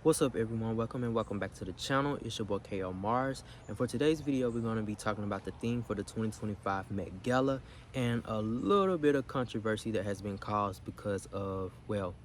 What's up everyone, welcome back to the channel. It's your boy Mars, and for today's video we're going to be talking about the theme for the 2025 Met Gala and a little bit of controversy that has been caused because of, well,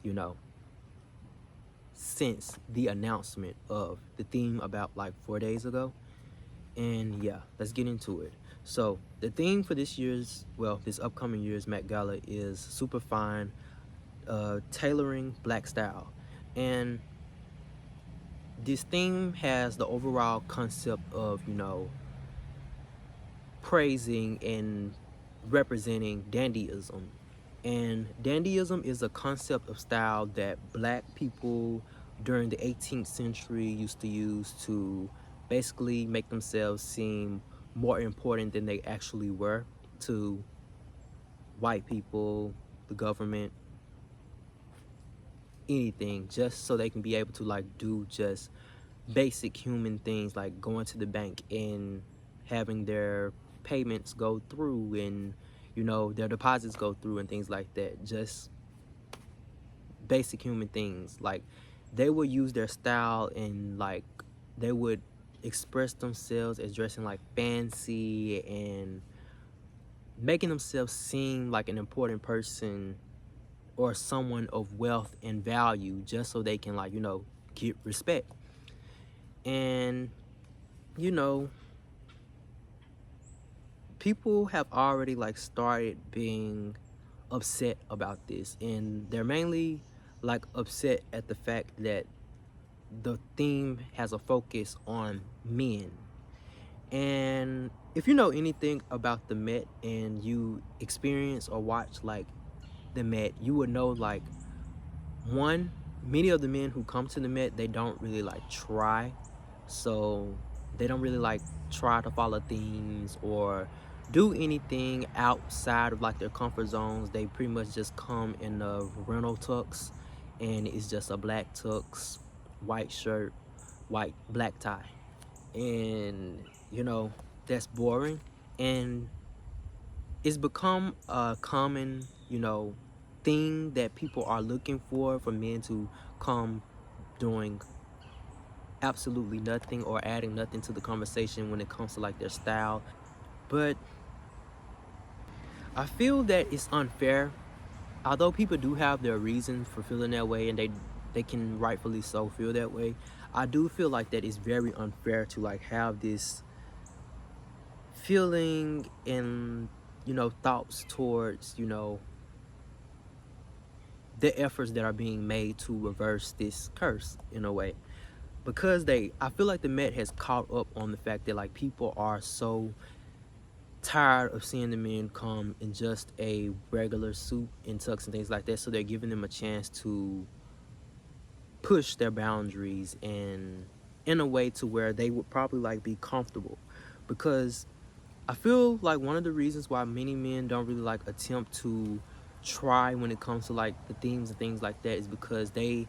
you know, since the announcement of the theme about like 4 days ago. And yeah, let's get into it. So the theme for this upcoming year's Met Gala is super fine, tailoring black style. And this theme has the overall concept of, praising and representing dandyism. And dandyism is a concept of style that black people during the 18th century used to use to basically make themselves seem more important than they actually were to white people, the government, anything, just so they can be able to like do just basic human things like going to the bank and having their payments go through and their deposits go through and things like that. Just basic human things. Like they would use their style and like they would express themselves as dressing like fancy and making themselves seem like an important person or someone of wealth and value, just so they can like get respect. And people have already like started being upset about this, and they're mainly like upset at the fact that the theme has a focus on men. And if you know anything about the Met and you experience or watch like the Met, you would know like one, many of the men who come to the Met, they don't really like try. So they don't really like try to follow themes or do anything outside of like their comfort zones. They pretty much just come in a rental tux, and it's just a black tux, white shirt, black tie. And that's boring, and it's become a common thing that people are looking for men to come doing absolutely nothing or adding nothing to the conversation when it comes to like their style. But I feel that it's unfair, although people do have their reasons for feeling that way, and they can rightfully so feel that way. I do feel like that it's very unfair to like have this feeling and thoughts towards the efforts that are being made to reverse this curse in a way, because I feel like the Met has caught up on the fact that like people are so tired of seeing the men come in just a regular suit and tux and things like that, so they're giving them a chance to push their boundaries and in a way to where they would probably like be comfortable. Because I feel like one of the reasons why many men don't really like attempt to try when it comes to like the themes and things like that is because they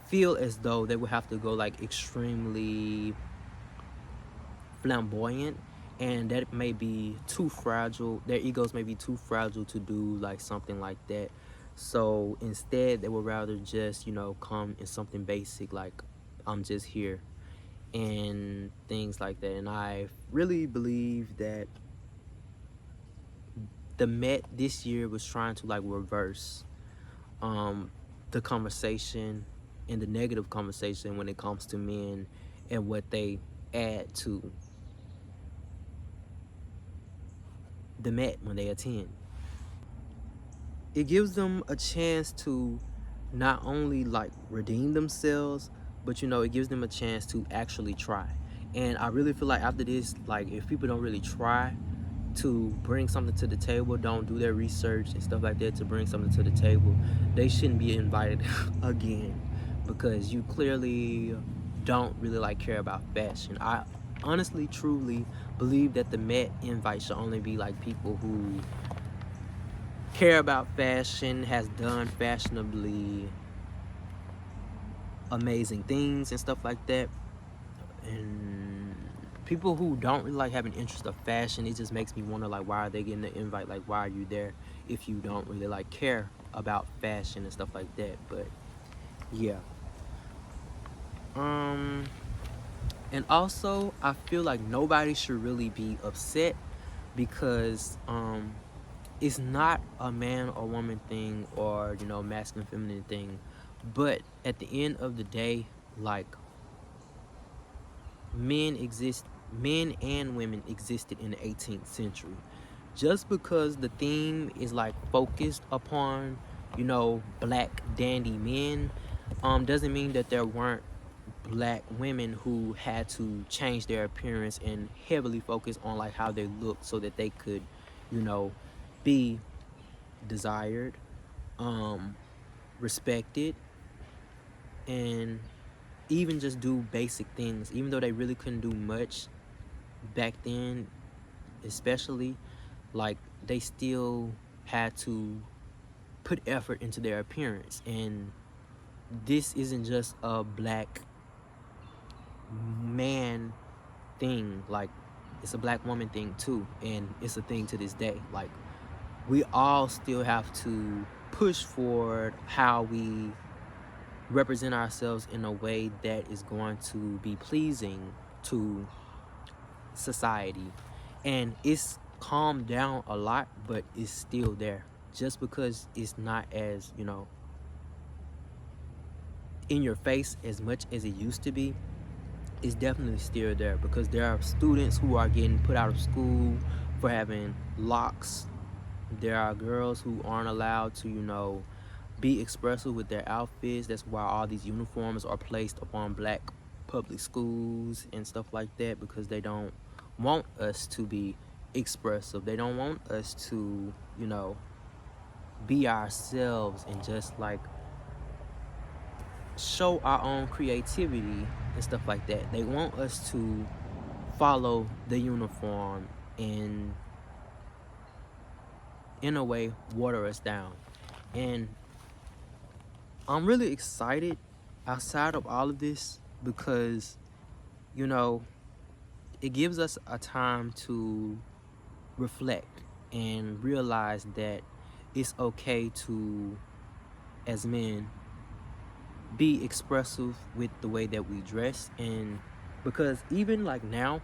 feel as though they would have to go like extremely flamboyant, and that may be too fragile. Their egos may be too fragile to do like something like that. So instead they would rather just come in something basic, like I'm just here and things like that. And I really believe that the Met this year was trying to like reverse the conversation and the negative conversation when it comes to men and what they add to the Met when they attend. It gives them a chance to not only like redeem themselves, but it gives them a chance to actually try. And I really feel like after this, like if people don't really try to bring something to the table, don't do their research and stuff like that to bring something to the table, they shouldn't be invited again, because you clearly don't really like care about fashion. I honestly truly believe that the Met invite should only be like people who care about fashion, has done fashionably amazing things and stuff like that. And people who don't really like have an interest of fashion, it just makes me wonder like, why are they getting the invite? Like, why are you there if you don't really like care about fashion and stuff like that? But yeah, Um, and also I feel like nobody should really be upset because it's not a man or woman thing or masculine feminine thing, but at the end of the day, like men exist men and women existed in the 18th century. Just because the theme is like focused upon black dandy men, doesn't mean that there weren't black women who had to change their appearance and heavily focus on like how they look so that they could you know be desired, um respected, and even just do basic things, even though they really couldn't do much back then, especially. Like, they still had to put effort into their appearance. And this isn't just a black man thing, like it's a black woman thing too, and it's a thing to this day. Like, we all still have to push forward how we represent ourselves in a way that is going to be pleasing to society. And it's calmed down a lot, but it's still there. Just because it's not as in your face as much as it used to be, it's definitely still there, because there are students who are getting put out of school for having locks. There are girls who aren't allowed to be expressive with their outfits. That's why all these uniforms are placed upon black public schools and stuff like that, because they don't want us to be expressive. They don't want us to be ourselves and just like show our own creativity and stuff like that. They want us to follow the uniform and in a way water us down. And I'm really excited outside of all of this, because it gives us a time to reflect and realize that it's okay to, as men, be expressive with the way that we dress. And because even like now,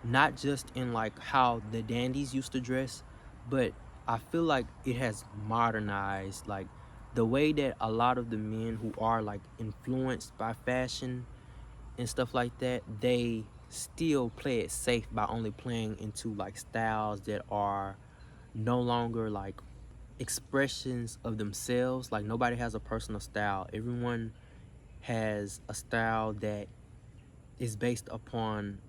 not just in like how the dandies used to dress, but I feel like it has modernized, like the way that a lot of the men who are like influenced by fashion and stuff like that, they still play it safe by only playing into like styles that are no longer like expressions of themselves. Like, nobody has a personal style. Everyone has a style that is based upon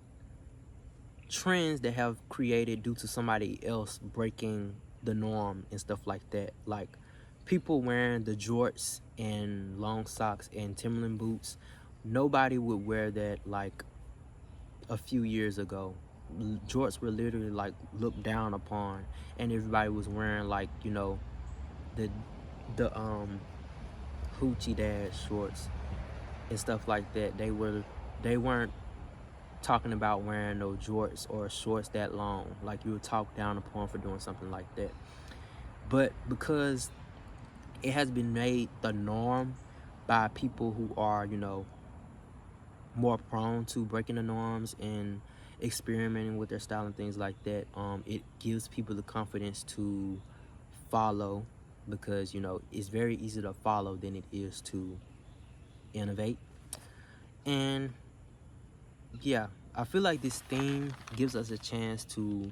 trends that have created due to somebody else breaking the norm and stuff like that. Like, people wearing the jorts and long socks and Timberland boots, nobody would wear that like a few years ago. Jorts were literally like looked down upon, and everybody was wearing like the the hoochie dash shorts and stuff like that. They weren't talking about wearing no jorts or shorts that long. Like, you were talked down upon for doing something like that. But because it has been made the norm by people who are more prone to breaking the norms and experimenting with their style and things like that, it gives people the confidence to follow, because it's very easy to follow than it is to innovate. And yeah, I feel like this theme gives us a chance to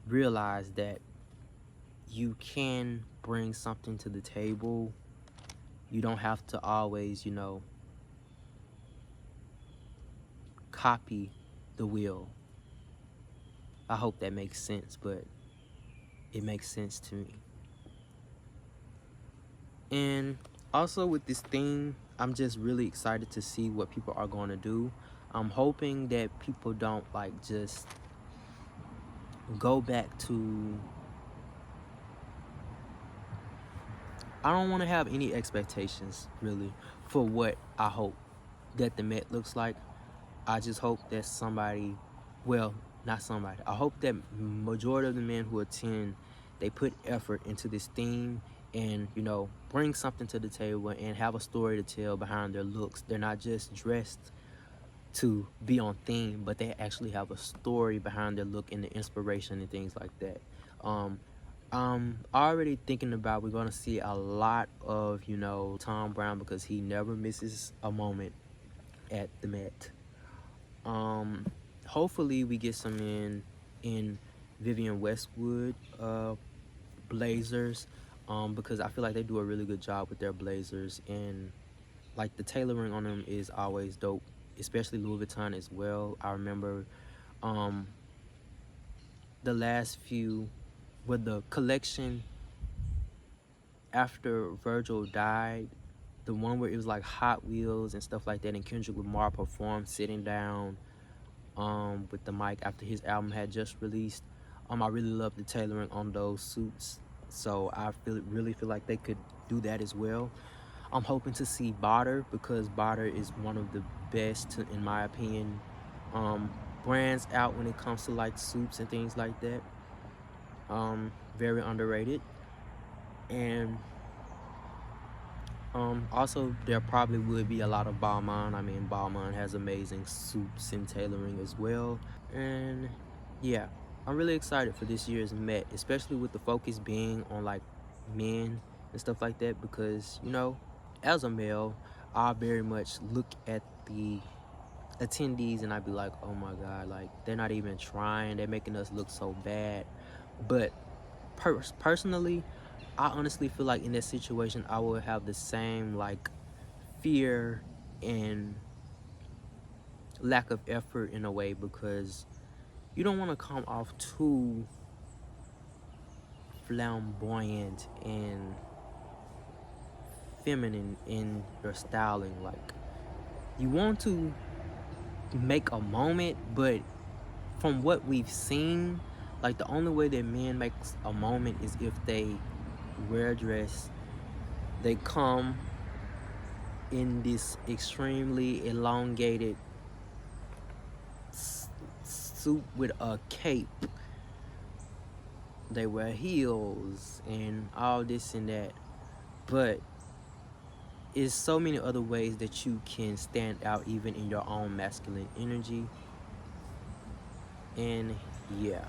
realize that you can bring something to the table. You don't have to always copy the wheel. I hope that makes sense, but it makes sense to me. And also with this theme, I'm just really excited to see what people are going to do. I'm hoping that people don't like just go back to, I don't want to have any expectations really for what I hope that the Met looks like. I just hope that somebody, well, not somebody, I hope that majority of the men who attend, they put effort into this theme and, you know, bring something to the table and have a story to tell behind their looks. They're not just dressed to be on theme, but they actually have a story behind their look and the inspiration and things like that. I'm already thinking about, we're gonna see a lot of, you know, Tom Brown, because he never misses a moment at the Met. Hopefully we get some in Vivienne Westwood blazers, because I feel like they do a really good job with their blazers, and like the tailoring on them is always dope, especially Louis Vuitton as well. I remember the last few, with the collection after Virgil died, the one where it was like Hot Wheels and stuff like that, and Kendrick Lamar performed sitting down with the mic after his album had just released. I really love the tailoring on those suits, so I really feel like they could do that as well. I'm hoping to see Botter, because Botter is one of the best, in my opinion, brands out when it comes to like suits and things like that. Very underrated. And also there probably would be a lot of Balmain. I mean, Balmain has amazing suits and tailoring as well. And yeah, I'm really excited for this year's Met, especially with the focus being on like men and stuff like that, because, you know, as a male, I very much look at the attendees and I'd be like, oh my god, like they're not even trying, they're making us look so bad. But personally, I honestly feel like in that situation I would have the same like fear and lack of effort in a way, because you don't want to come off too flamboyant and feminine in your styling. Like, you want to make a moment, but from what we've seen, like the only way that men makes a moment is if they wear a dress, they come in this extremely elongated suit with a cape, they wear heels and all this and that. But it's so many other ways that you can stand out even in your own masculine energy. And yeah,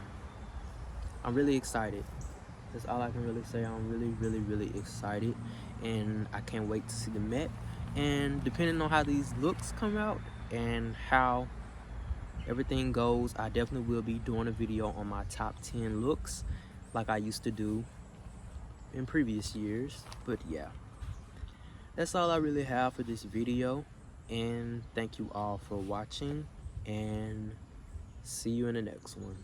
I'm really excited. That's all I can really say. I'm really excited, and I can't wait to see the Met. And depending on how these looks come out and how everything goes, I definitely will be doing a video on my top 10 looks like I used to do in previous years. But yeah, that's all I really have for this video, and thank you all for watching, and see you in the next one.